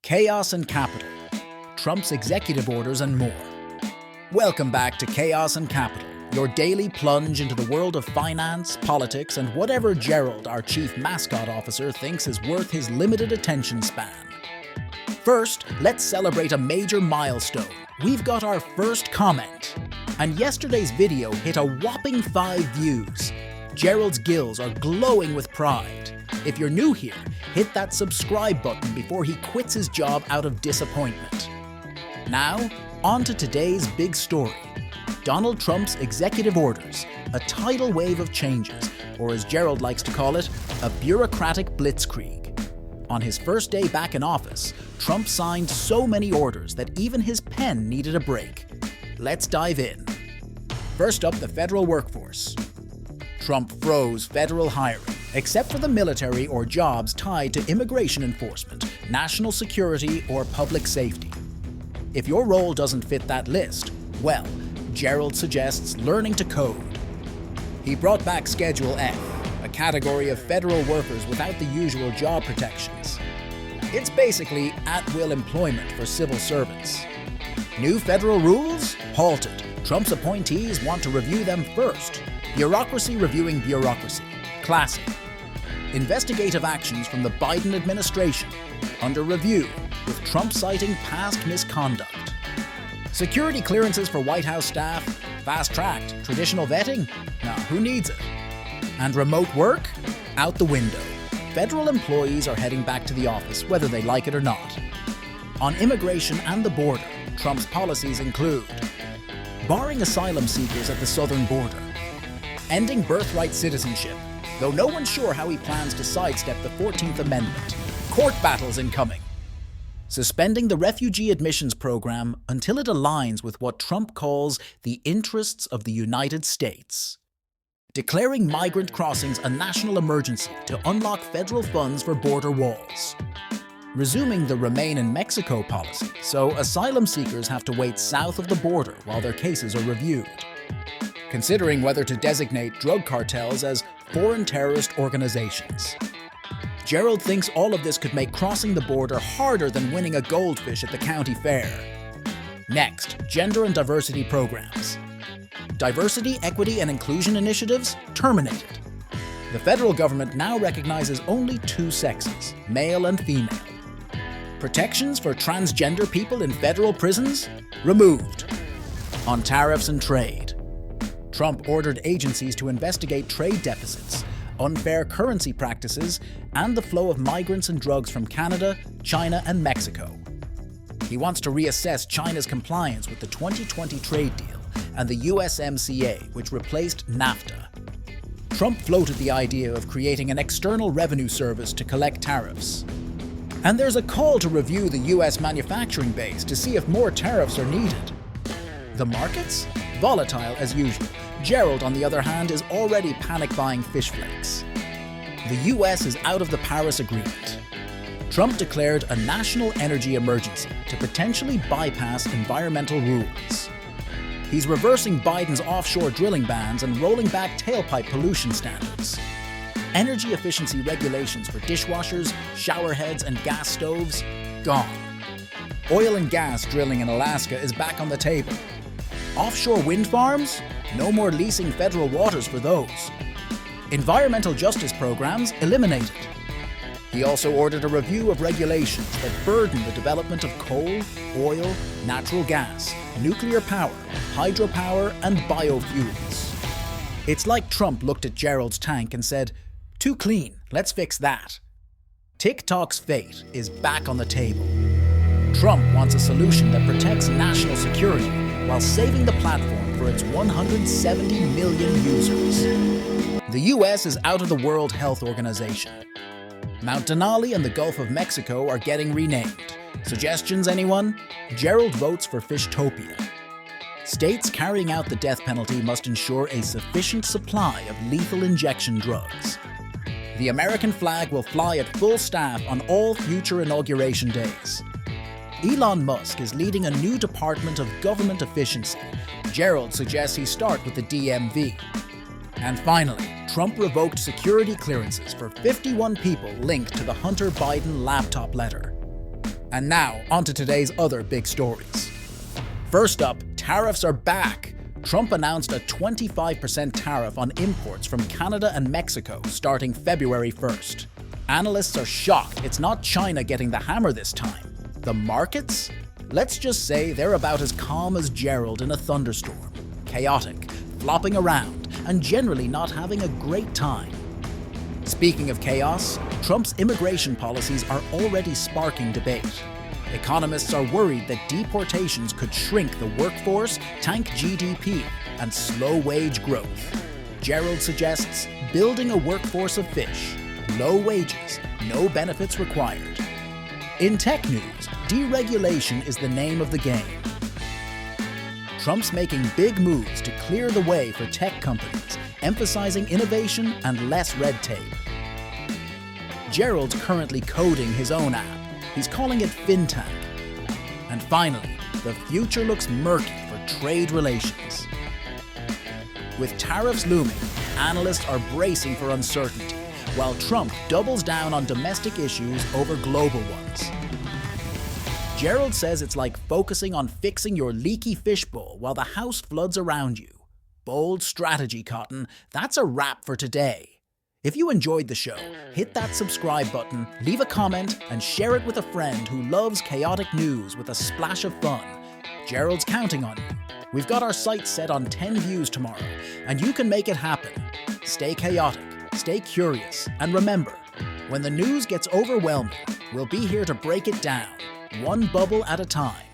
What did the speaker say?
Chaos and Capital, Trump's executive orders and more. Welcome back to Chaos and Capital, your daily plunge into the world of finance, politics, and whatever Gerald, our Chief Mascot Officer, thinks is worth his limited attention span. First, let's celebrate a major milestone. We've got our first comment. And yesterday's video hit a whopping 5 views. Gerald's gills are glowing with pride. If you're new here, hit that subscribe button before he quits his job out of disappointment. Now, on to today's big story. Donald Trump's executive orders, a tidal wave of changes, or as Gerald likes to call it, a bureaucratic blitzkrieg. On his first day back in office, Trump signed so many orders that even his pen needed a break. Let's dive in. First up, the federal workforce. Trump froze federal hiring, except for the military or jobs tied to immigration enforcement, national security, or public safety. If your role doesn't fit that list, well, Gerald suggests learning to code. He brought back Schedule F, a category of federal workers without the usual job protections. It's basically at-will employment for civil servants. New federal rules? Halted. Trump's appointees want to review them first. Bureaucracy reviewing bureaucracy. Classic. Investigative actions from the Biden administration. Under review, with Trump citing past misconduct. Security clearances for White House staff. Fast-tracked. Traditional vetting? Nah, who needs it? And remote work? Out the window. Federal employees are heading back to the office, whether they like it or not. On immigration and the border, Trump's policies include barring asylum seekers at the southern border, ending birthright citizenship, though no one's sure how he plans to sidestep the 14th Amendment. Court battles incoming. Suspending the refugee admissions program until it aligns with what Trump calls the interests of the United States. Declaring migrant crossings a national emergency to unlock federal funds for border walls. Resuming the Remain in Mexico policy, so asylum seekers have to wait south of the border while their cases are reviewed. Considering whether to designate drug cartels as foreign terrorist organizations. Gerald thinks all of this could make crossing the border harder than winning a Goldfish at the county fair. Next, gender and diversity programs. Diversity, equity, and inclusion initiatives terminated. The federal government now recognizes only 2 sexes, male and female. Protections for transgender people in federal prisons? Removed. On tariffs and trade. Trump ordered agencies to investigate trade deficits, unfair currency practices, and the flow of migrants and drugs from Canada, China, and Mexico. He wants to reassess China's compliance with the 2020 trade deal and the USMCA, which replaced NAFTA. Trump floated the idea of creating an external revenue service to collect tariffs. And there's a call to review the US manufacturing base to see if more tariffs are needed. The markets? Volatile as usual. Gerald, on the other hand, is already panic buying fish flakes. The US is out of the Paris Agreement. Trump declared a national energy emergency to potentially bypass environmental rules. He's reversing Biden's offshore drilling bans and rolling back tailpipe pollution standards. Energy efficiency regulations for dishwashers, shower heads, and gas stoves? Gone. Oil and gas drilling in Alaska is back on the table. Offshore wind farms? No more leasing federal waters for those. Environmental justice programs eliminated. He also ordered a review of regulations that burden the development of coal, oil, natural gas, nuclear power, hydropower, and biofuels. It's like Trump looked at Gerald's tank and said, "Too clean, let's fix that." TikTok's fate is back on the table. Trump wants a solution that protects national security while saving the platform for its 170 million users. The US is out of the World Health Organization. Mount Denali and the Gulf of Mexico are getting renamed. Suggestions, anyone? Gerald votes for Fishtopia. States carrying out the death penalty must ensure a sufficient supply of lethal injection drugs. The American flag will fly at full staff on all future inauguration days. Elon Musk is leading a new department of government efficiency. Gerald suggests he start with the DMV. And finally, Trump revoked security clearances for 51 people linked to the Hunter Biden laptop letter. And now, onto today's other big stories. First up, tariffs are back. Trump announced a 25% tariff on imports from Canada and Mexico starting February 1st. Analysts are shocked it's not China getting the hammer this time. The markets? Let's just say they're about as calm as Gerald in a thunderstorm. Chaotic, flopping around, and generally not having a great time. Speaking of chaos, Trump's immigration policies are already sparking debate. Economists are worried that deportations could shrink the workforce, tank GDP, and slow wage growth. Gerald suggests building a workforce of fish, low wages, no benefits required. In tech news, deregulation is the name of the game. Trump's making big moves to clear the way for tech companies, emphasizing innovation and less red tape. Gerald's currently coding his own app. He's calling it FinTech. And finally, the future looks murky for trade relations. With tariffs looming, analysts are bracing for uncertainty, while Trump doubles down on domestic issues over global ones. Gerald says it's like focusing on fixing your leaky fishbowl while the house floods around you. Bold strategy, Cotton. That's a wrap for today. If you enjoyed the show, hit that subscribe button, leave a comment, and share it with a friend who loves chaotic news with a splash of fun. Gerald's counting on you. We've got our sights set on 10 views tomorrow, and you can make it happen. Stay chaotic, stay curious, and remember, when the news gets overwhelming, we'll be here to break it down, one bubble at a time.